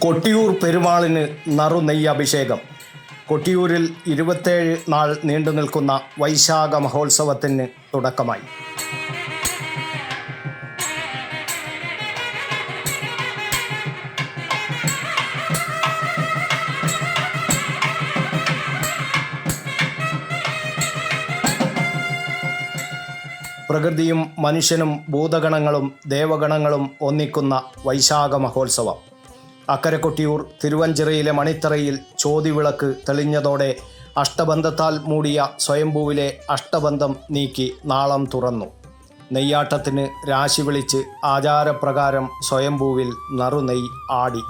കൊട്ടിയൂർ പെരുമാളിന് നറുനെയ്യ് അഭിഷേകം. കൊട്ടിയൂരിൽ 27 നാൾ നീണ്ടു നിൽക്കുന്ന വൈശാഖ മഹോത്സവത്തിന് തുടക്കമായി. പ്രകൃതിയും മനുഷ്യനും ഭൂതഗണങ്ങളും ദേവഗണങ്ങളും ഒന്നിക്കുന്ന വൈശാഖ മഹോത്സവം. അക്കരെ കൊട്ടിയൂർ തിരുവഞ്ചിറയിലെ മണിത്തറയിൽ ചോതിവിളക്ക് തെളിഞ്ഞതോടെ അഷ്ടബന്ധത്താൽ മൂടിയ സ്വയംഭൂവിലെ അഷ്ടബന്ധം നീക്കി നാളം തുറന്നു. നെയ്യാട്ടത്തിന് രാശി വിളിച്ച് ആചാരപ്രകാരം സ്വയംഭൂവിൽ നറുനെയ്യ് ആടി.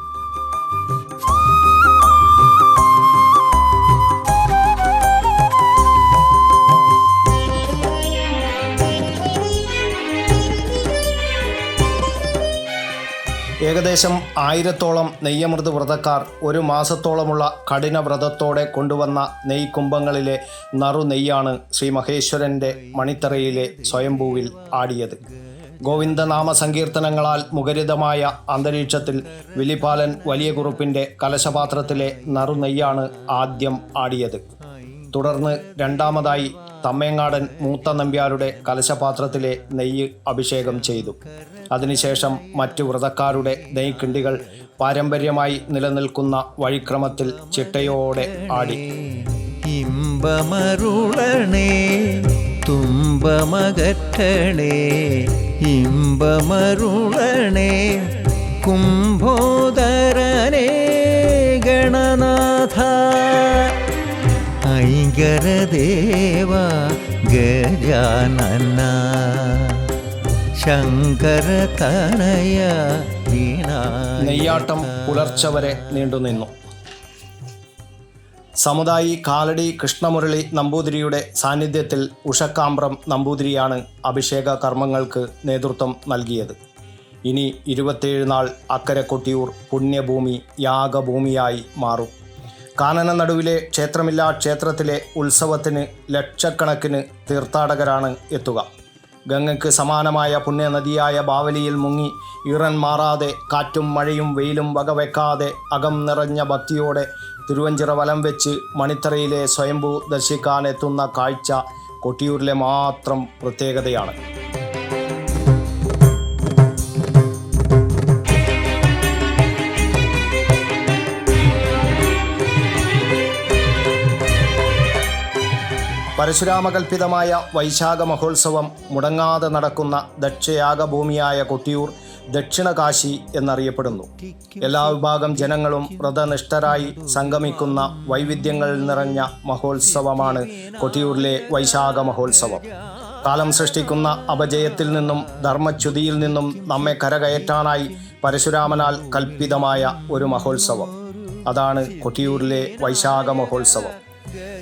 ഏകദേശം 1000-ഓളം നെയ്യമൃത് വ്രതക്കാർ ഒരു മാസത്തോളമുള്ള കഠിന വ്രതത്തോടെ കൊണ്ടുവന്ന നെയ്ക്കുംഭങ്ങളിലെ നറുനെയ്യാണ് ശ്രീ മഹേശ്വരൻ്റെ മണിത്തറയിലെ സ്വയംഭൂവിൽ ആടിയത്. ഗോവിന്ദനാമ സങ്കീർത്തനങ്ങളാൽ മുഖരിതമായ അന്തരീക്ഷത്തിൽ വിളിപാലൻ വലിയ കുറുപ്പിൻ്റെ കലശപാത്രത്തിലെ നറുനെയ്യാണ് ആദ്യം ആടിയത്. തുടർന്ന് രണ്ടാമതായി തമ്മേങ്ങാടൻ മൂത്ത നമ്പ്യാരുടെ കലശപാത്രത്തിലെ നെയ്യ് അഭിഷേകം ചെയ്തു. അതിനുശേഷം മറ്റു വ്രതക്കാരുടെ നെയ്ക്കിണ്ടികൾ പാരമ്പര്യമായി നിലനിൽക്കുന്ന വഴിക്രമത്തിൽ ചിട്ടയോടെ ആടി. ഇമ്പമരുളണേ തുമ്പമകറ്റണേ ഇമ്പമരുളണേ കുംഭോദരനേ ഗണനാഥ ഐങ്കരദേവ ഗജാനന ശങ്കരതനയ നെയ്യാട്ടം പുലർച്ചെ വരെ നീണ്ടുനിന്നു. സമുദായി കാലടി കൃഷ്ണമുരളി നമ്പൂതിരിയുടെ സാന്നിധ്യത്തിൽ ഉഷക്കാമ്പ്രം നമ്പൂതിരിയാണ് അഭിഷേക കർമ്മങ്ങൾക്ക് നേതൃത്വം നൽകിയത്. ഇനി 27 നാൾ അക്കരെ കൊട്ടിയൂർ പുണ്യഭൂമി യാഗഭൂമിയായി മാറും. കാനന നടുവിലെ ക്ഷേത്രമില്ലാ ക്ഷേത്രത്തിലെ ഉത്സവത്തിന് ലക്ഷക്കണക്കിന് തീർത്ഥാടകരാണ് എത്തുക. ഗംഗയ്ക്ക് സമാനമായ പുണ്യനദിയായ ബാവലിയിൽ മുങ്ങി ഈറൻ മാറാതെ കാറ്റും മഴയും വെയിലും വകവെക്കാതെ അകം നിറഞ്ഞ ഭക്തിയോടെ തിരുവഞ്ചിറ വലം വെച്ച് മണിത്തറയിലെ സ്വയംഭൂ ദർശിക്കാനെത്തുന്ന കാഴ്ച കൊട്ടിയൂരിലെ മാത്രം പ്രത്യേകതയാണ്. പരശുരാമകൽപിതമായ വൈശാഖ മഹോത്സവം മുടങ്ങാതെ നടക്കുന്ന ദക്ഷയാഗഭൂമിയായ കൊട്ടിയൂർ ദക്ഷിണകാശി എന്നറിയപ്പെടുന്നു. എല്ലാ വിഭാഗം ജനങ്ങളും വ്രതനിഷ്ഠരായി സംഗമിക്കുന്ന വൈവിധ്യങ്ങൾ നിറഞ്ഞ മഹോത്സവമാണ് കൊട്ടിയൂരിലെ വൈശാഖ മഹോത്സവം. കാലം സൃഷ്ടിക്കുന്ന അപജയത്തിൽ നിന്നും ധർമ്മച്യുതിയിൽ നിന്നും നമ്മെ കരകയറ്റാനായി പരശുരാമനാൽ കൽപ്പിതമായ ഒരു മഹോത്സവം. അതാണ് കൊട്ടിയൂരിലെ വൈശാഖ മഹോത്സവം.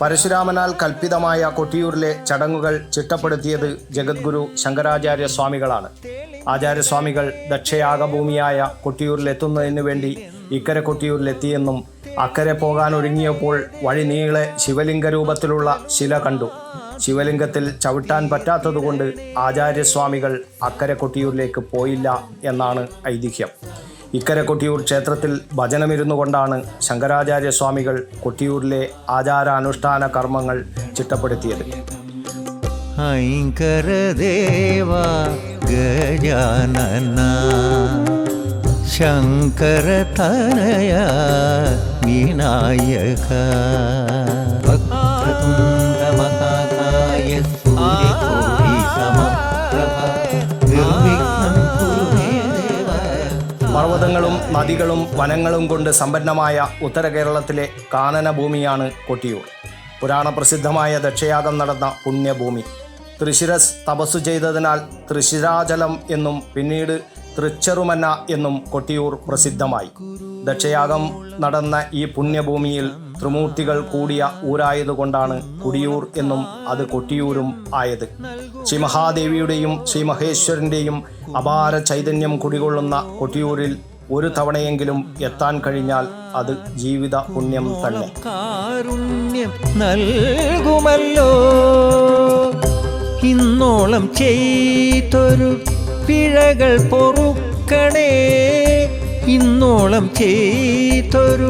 പരശുരാമനാൽ കൽപ്പിതമായ കൊട്ടിയൂരിലെ ചടങ്ങുകൾ ചിട്ടപ്പെടുത്തിയത് ജഗദ്ഗുരു ശങ്കരാചാര്യ സ്വാമികളാണ്. ആചാര്യസ്വാമികൾ ദക്ഷയാഗഭൂമിയായ കൊട്ടിയൂരിലെത്തുന്നതിനു വേണ്ടി ഇക്കരെ കൊട്ടിയൂരിലെത്തിയെന്നും അക്കരെ പോകാൻ ഒരുങ്ങിയപ്പോൾ വഴി നീളെ ശിവലിംഗ രൂപത്തിലുള്ള ശില കണ്ടു. ശിവലിംഗത്തിൽ ചവിട്ടാൻ പറ്റാത്തതുകൊണ്ട് ആചാര്യസ്വാമികൾ അക്കരെ കൊട്ടിയൂരിലേക്ക് പോയില്ല എന്നാണ് ഐതിഹ്യം. ഇക്കരെ കൊട്ടിയൂർ ക്ഷേത്രത്തിൽ ഭജനമിരുന്നു കൊണ്ടാണ് ശങ്കരാചാര്യ സ്വാമികൾ കൊട്ടിയൂരിലെ ആചാരാനുഷ്ഠാന കർമ്മങ്ങൾ ചിട്ടപ്പെടുത്തിയത്. ഐങ്കരദേവ ഗജാനന ശങ്കരതനയ വിനായക വക്രതുണ്ഡ മഹാകായ സൂര്യകോടി സമപ്രഭ നിർവിഘ്നം കുരു മേ ദേവ. പർവ്വതങ്ങളും നദികളും വനങ്ങളും കൊണ്ട് സമ്പന്നമായ ഉത്തര കേരളത്തിലെ കാനനഭൂമിയാണ് കൊട്ടിയൂർ. പുരാണപ്രസിദ്ധമായ ദക്ഷയാഗം നടന്ന പുണ്യഭൂമി. തൃശിരസ് തപസ്സു ചെയ്തതിനാൽ തൃശിരാചലം എന്നും പിന്നീട് തൃച്ചെറുമന്ന എന്നും കൊട്ടിയൂർ പ്രസിദ്ധമായി. ദക്ഷയാഗം നടന്ന ഈ പുണ്യഭൂമിയിൽ ത്രിമൂർത്തികൾ കൂടിയ ഊരായതുകൊണ്ടാണ് കുടിയൂർ എന്നും അത് കൊട്ടിയൂരും ആയത്. ശ്രീ മഹാദേവിയുടെയും ശ്രീ മഹേശ്വരൻ്റെയും അപാര ചൈതന്യം കുടികൊള്ളുന്ന കൊട്ടിയൂരിൽ ഒരു തവണയെങ്കിലും എത്താൻ കഴിഞ്ഞാൽ അത് ജീവിത പുണ്യം തന്നെ. കാരുണ്യം നൽകുമല്ലോ ഇന്നോളം ചെയ്തൊരു പിഴകൾ പൊറുക്കണേ ഇന്നോളം ചെയ്തൊരു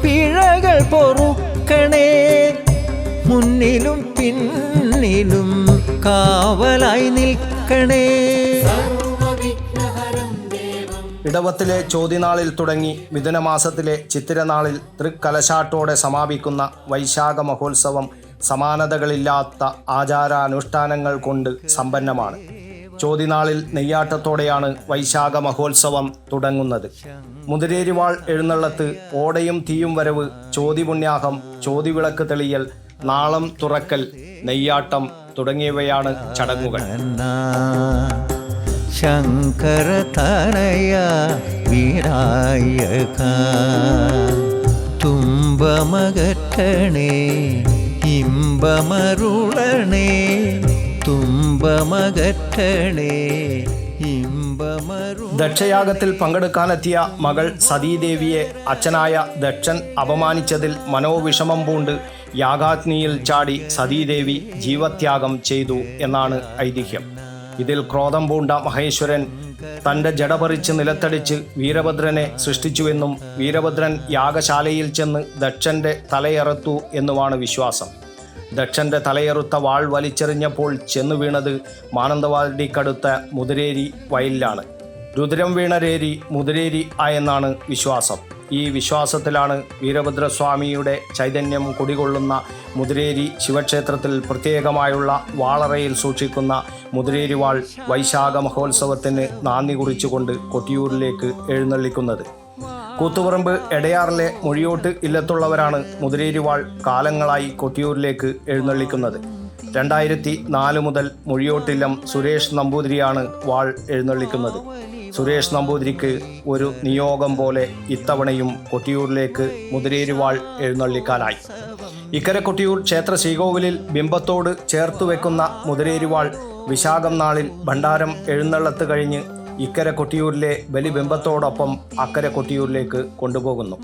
പിഴകൾ പൊറുക്കണേ, മുന്നിലും പിന്നിലും കാവലായി നിൽക്കണേ. ഇടവത്തിലെ ചോദ്യനാളിൽ തുടങ്ങി മിഥുനമാസത്തിലെ ചിത്തിരനാളിൽ തൃക്കലശാട്ടോടെ സമാപിക്കുന്ന വൈശാഖ മഹോത്സവം സമാനതകളില്ലാത്ത ആചാരാനുഷ്ഠാനങ്ങൾ കൊണ്ട് സമ്പന്നമാണ്. ചോദ്യനാളിൽ നെയ്യാട്ടത്തോടെയാണ് വൈശാഖ മഹോത്സവം തുടങ്ങുന്നത്. മുതിരേരിവാൾ എഴുന്നള്ളത്ത്, ഓടയും തീയും വരവ്, ചോതിപുണ്യാഹം, ചോതിവിളക്ക് തെളിയൽ, നാളം തുറക്കൽ, നെയ്യാട്ടം തുടങ്ങിയവയാണ് ചടങ്ങുകൾ. ശങ്കരതനയ വിനായക തുമ്പമകറ്റണേ, ഇമ്പമരുളണേ, തുമ്പമകറ്റണേ, ഇമ്പമരു. ദക്ഷയാഗത്തിൽ പങ്കെടുക്കാനെത്തിയ മകൾ സതീദേവിയെ അച്ഛനായ ദക്ഷൻ അപമാനിച്ചതിൽ മനോവിഷമം പൂണ്ട് യാഗാഗ്നിയിൽ ചാടി സതീദേവി ജീവത്യാഗം ചെയ്തു എന്നാണ് ഐതിഹ്യം. ഇതിൽ ക്രോധം പൂണ്ട മഹേശ്വരൻ തൻ്റെ ജടപറിച്ച് നിലത്തടിച്ച് വീരഭദ്രനെ സൃഷ്ടിച്ചുവെന്നും വീരഭദ്രൻ യാഗശാലയിൽ ചെന്ന് ദക്ഷൻ്റെ തലയറുത്തു എന്നുമാണ് വിശ്വാസം. ദക്ഷൻ്റെ തലയറുത്ത വാൾ വലിച്ചെറിഞ്ഞപ്പോൾ ചെന്നു വീണത് മാനന്തവാടിക്കടുത്ത മുതിരേരി വയലിലാണ്. രുദ്രം വീണരേരി മുതിരേരി ആയെന്നാണ് വിശ്വാസം. ഈ വിശ്വാസത്തിലാണ് വീരഭദ്രസ്വാമിയുടെ ചൈതന്യം കുടികൊള്ളുന്ന മുതിരേരി ശിവക്ഷേത്രത്തിൽ പ്രത്യേകമായുള്ള വാളറയിൽ സൂക്ഷിക്കുന്ന മുതിരേരിവാൾ വൈശാഖ മഹോത്സവത്തിന് നാന്ദി കുറിച്ചുകൊണ്ട് കൊട്ടിയൂരിലേക്ക് എഴുന്നള്ളിക്കുന്നത്. കൂത്തുപറമ്പ് എടയാറിലെ മൊഴിയോട്ട് ഇല്ലത്തുള്ളവരാണ് മുതിരേരിവാൾ കാലങ്ങളായി കൊട്ടിയൂരിലേക്ക് എഴുന്നള്ളിക്കുന്നത്. 2004 മുതൽ മൊഴിയോട്ടില്ലം സുരേഷ് നമ്പൂതിരിയാണ് വാൾ എഴുന്നള്ളിക്കുന്നത്. സുരേഷ് നമ്പൂതിരിക്ക് ഒരു നിയോഗം പോലെ ഇത്തവണയും കൊട്ടിയൂരിലേക്ക് മുതിരേരിവാൾ എഴുന്നള്ളിക്കാനായി. ഇക്കരെ കൊട്ടിയൂർ ക്ഷേത്ര ശ്രീകോവിലിൽ ബിംബത്തോട് ചേർത്തു വെക്കുന്ന മുതിരേരിവാൾ വിശാഖം നാളിൽ ഭണ്ഡാരം എഴുന്നള്ളത്ത് കഴിഞ്ഞ് ഇക്കരെ കൊട്ടിയൂരിലെ ബലിബിംബത്തോടൊപ്പം അക്കരെ കൊട്ടിയൂരിലേക്ക് കൊണ്ടുപോകുന്നു.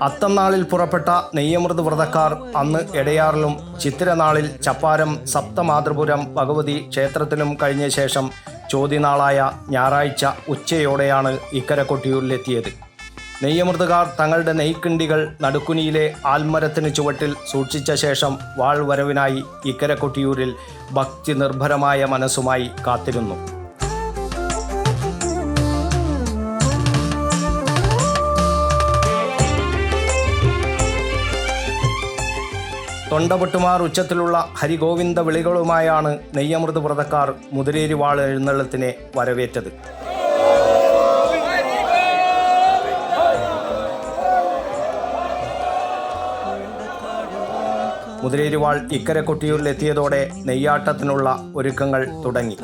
അത്തം നാളിൽ പുറപ്പെട്ട നെയ്യമൃത് വ്രതക്കാർ അന്ന് എടയാറിലും ചിത്തിരനാളിൽ ചപ്പാരം സപ്തമാതൃപുരം ഭഗവതി ക്ഷേത്രത്തിലും കഴിഞ്ഞ ശേഷം ചോദ്യനാളായ ഞായറാഴ്ച ഉച്ചയോടെയാണ് ഇക്കരെ കൊട്ടിയൂരിലെത്തിയത്. നെയ്യമൃതുകാർ തങ്ങളുടെ നെയ്ക്കിണ്ടികൾ നടുക്കുനിയിലെ ആൽമരത്തിന് ചുവട്ടിൽ സൂക്ഷിച്ച ശേഷം വാൾ വരവിനായി ഇക്കരെ കൊട്ടിയൂരിൽ ഭക്തി നിർഭരമായ മനസ്സുമായി കാത്തിരുന്നു. തൊണ്ടപൊട്ടുമാർ ഉച്ചത്തിലുള്ള ഹരിഗോവിന്ദ വിളികളുമായാണ് നെയ്യമൃത് വ്രതക്കാർ മുതിരേരിവാൾ എഴുന്നള്ളത്തിനെ വരവേറ്റത്. മുതിരേരിവാൾ ഇക്കരെ കൊട്ടിയൂരിലെത്തിയതോടെ നെയ്യാട്ടത്തിനുള്ള ഒരുക്കങ്ങൾ തുടങ്ങി.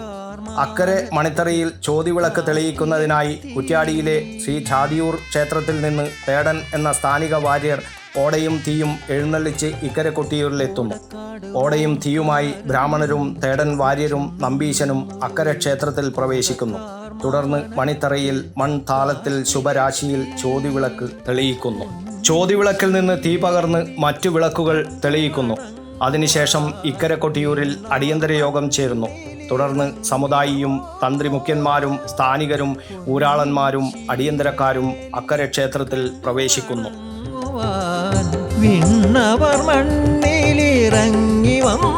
അക്കരെ മണിത്തറയിൽ ചോതിവിളക്ക് തെളിയിക്കുന്നതിനായി കുറ്റ്യാടിയിലെ ശ്രീ ഛാതിയൂർ ക്ഷേത്രത്തിൽ നിന്ന് തേടൻ എന്ന സ്ഥാനിക വാര്യർ ഓടയും തീയും എഴുന്നള്ളിച്ച് ഇക്കരെ കൊട്ടിയൂരിലെത്തുന്നു. ഓടയും തീയുമായി ബ്രാഹ്മണരും തേടൻ വാര്യരും നമ്പീശനും അക്കരെ ക്ഷേത്രത്തിൽ പ്രവേശിക്കുന്നു. തുടർന്ന് മണിത്തറയിൽ മൺതാലത്തിൽ ശുഭരാശിയിൽ ചോതിവിളക്ക് തെളിയിക്കുന്നു. ചോതിവിളക്കിൽ നിന്ന് തീ പകർന്ന് മറ്റു വിളക്കുകൾ തെളിയിക്കുന്നു. അതിനുശേഷം ഇക്കരെ കൊട്ടിയൂരിൽ അടിയന്തര യോഗം ചേരുന്നു. തുടർന്ന് സമുദായിയും തന്ത്രിമുഖ്യന്മാരും സ്ഥാനികരും ഊരാളന്മാരും അടിയന്തരക്കാരും അക്കരെ ക്ഷേത്രത്തിൽ പ്രവേശിക്കുന്നു. വിണ്ണവർ മണ്ണിലിറങ്ങി വന്നോ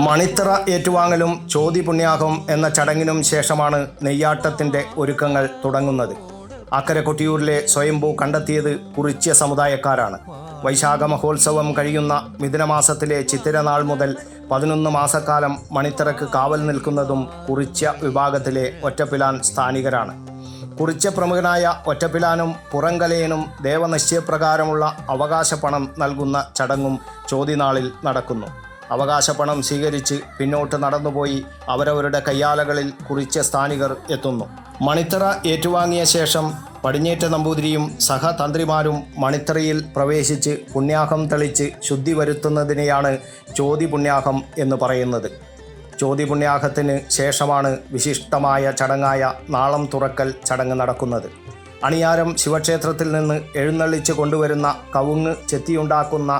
മണിത്തറ ഏറ്റുവാങ്ങലും ചോതിപുണ്യാഹം എന്ന ചടങ്ങിനും ശേഷമാണ് നെയ്യാട്ടത്തിൻ്റെ ഒരുക്കങ്ങൾ തുടങ്ങുന്നത്. അക്കരെ കൊട്ടിയൂരിലെ സ്വയംഭൂ കണ്ടെത്തിയത് കുറിച്യ സമുദായക്കാരാണ്. വൈശാഖ മഹോത്സവം കഴിയുന്ന മിഥുനമാസത്തിലെ ചിത്തിരനാൾ മുതൽ 11 മാസക്കാലം മണിത്തറക്ക് കാവൽ നിൽക്കുന്നതും കുറിച്യ വിഭാഗത്തിലെ ഒറ്റപ്പിലാൻ സ്ഥാനികരാണ്. കുറിച്യ പ്രമുഖനായ ഒറ്റപ്പിലാനും പുറങ്കലയനും ദേവനിശ്ചയപ്രകാരമുള്ള അവകാശപ്പണം നൽകുന്ന ചടങ്ങും ചോദ്യനാളിൽ നടക്കുന്നു. അവകാശപ്പണം സ്വീകരിച്ച് പിന്നോട്ട് നടന്നുപോയി അവരവരുടെ കയ്യാലകളിൽ കുറിച്യ സ്ഥാനികർ എത്തുന്നു. മണിത്തറ ഏറ്റുവാങ്ങിയ ശേഷം പടിഞ്ഞേറ്റ നമ്പൂതിരിയും സഹതന്ത്രിമാരും മണിത്തറയിൽ പ്രവേശിച്ച് പുണ്യാഹം തെളിച്ച് ശുദ്ധി വരുത്തുന്നതിനെയാണ് ചോതിപുണ്യാഹം എന്ന് പറയുന്നത്. ചോതിപുണ്യാഹത്തിന് ശേഷമാണ് വിശിഷ്ടമായ ചടങ്ങായ നാളം തുറക്കൽ ചടങ്ങ് നടക്കുന്നത്. അണിയാരം ശിവക്ഷേത്രത്തിൽ നിന്ന് എഴുന്നള്ളിച്ച് കൊണ്ടുവരുന്ന കവുങ്ങ് ചെത്തിയുണ്ടാക്കുന്ന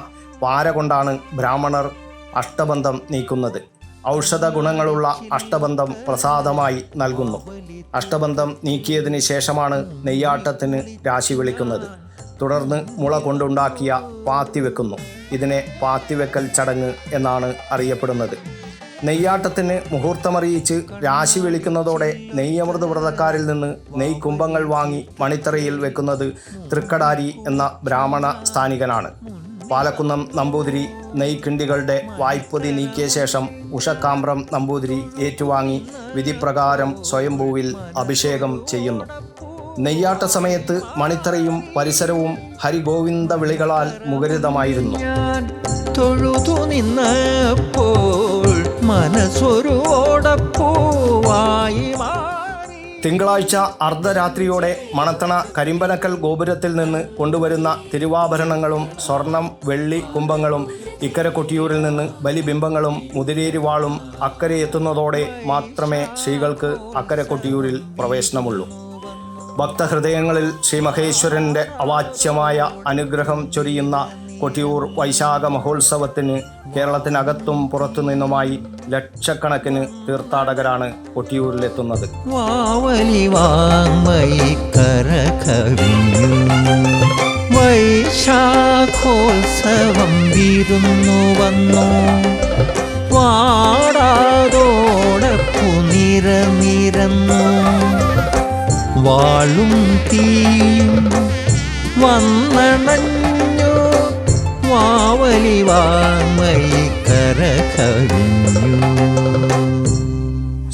പാര കൊണ്ടാണ് ബ്രാഹ്മണർ അഷ്ടബന്ധം നീക്കുന്നത്. ഔഷധ ഗുണങ്ങളുള്ള അഷ്ടബന്ധം പ്രസാദമായി നൽകുന്നു. അഷ്ടബന്ധം നീക്കിയതിന് ശേഷമാണ് നെയ്യാട്ടത്തിന് രാശി വിളിക്കുന്നത്. തുടർന്ന് മുള കൊണ്ടുണ്ടാക്കിയ പാത്തി വെക്കുന്നു. ഇതിനെ പാത്തിവെക്കൽ ചടങ്ങ് എന്നാണ് അറിയപ്പെടുന്നത്. നെയ്യാട്ടത്തിന് മുഹൂർത്തമറിയിച്ച് രാശി വിളിക്കുന്നതോടെ നെയ്യമൃത് വ്രതക്കാരിൽ നിന്ന് നെയ്ക്കുംഭങ്ങൾ വാങ്ങി മണിത്തറയിൽ വെക്കുന്നത് തൃക്കടാരി എന്ന ബ്രാഹ്മണ സ്ഥാനികനാണ്. പാലക്കുന്നം നമ്പൂതിരി നെയ്ക്കിണ്ടികളുടെ വായ്പൊതി നീക്കിയ ശേഷം ഉഷക്കാമ്പ്രം നമ്പൂതിരി ഏറ്റുവാങ്ങി വിധിപ്രകാരം സ്വയംഭൂവിൽ അഭിഷേകം ചെയ്യുന്നു. നെയ്യാട്ട സമയത്ത് മണിത്തറയും പരിസരവും ഹരിഗോവിന്ദ വിളികളാൽ മുഖരിതമായിരുന്നു. തൊഴുതു നിന്നപ്പോൾ മനസ്സൊരു ഓടപ്പൂവായി മാറി. തിങ്കളാഴ്ച അർദ്ധരാത്രിയോടെ മണത്തണ കരിമ്പനക്കൽ ഗോപുരത്തിൽ നിന്ന് കൊണ്ടുവരുന്ന തിരുവാഭരണങ്ങളും സ്വർണം വെള്ളി കുംഭങ്ങളും ഇക്കരെ കൊട്ടിയൂരിൽ നിന്ന് ബലിബിംബങ്ങളും മുതിരേരിവാളും അക്കരെ എത്തുന്നതോടെ മാത്രമേ സ്ത്രീകൾക്ക് അക്കരെ കൊട്ടിയൂരിൽ പ്രവേശനമുള്ളൂ. ഭക്തഹൃദയങ്ങളിൽ ശ്രീ മഹേശ്വരൻ്റെ അവാച്യമായ അനുഗ്രഹം ചൊരിയുന്ന കൊട്ടിയൂർ വൈശാഖ മഹോത്സവത്തിന് കേരളത്തിനകത്തും പുറത്തു നിന്നുമായി ലക്ഷക്കണക്കിന് തീർത്ഥാടകരാണ് കൊട്ടിയൂരിലെത്തുന്നത്. വാവലി വാങ്മയി കരകവിഞ്ഞു വൈശാഖോത്സവം വിരുന്നു വന്നു. വാടാതോടപ്പു നിരനിരന്നു വാളും തീയും വന്നണഞ്ഞു. വാവലി വാങ്മയി കരകവിഞ്ഞു.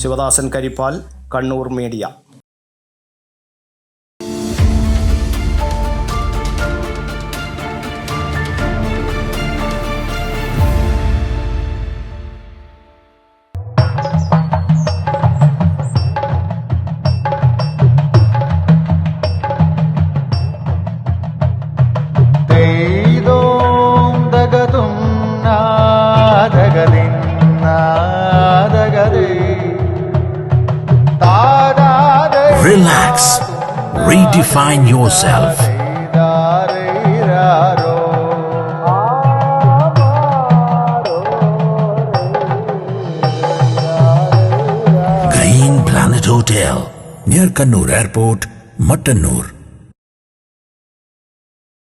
Sivadasan Karippal, Kannur media. Relax. Redefine yourself. Green Planet Hotel near Kannur Airport, Mattannur.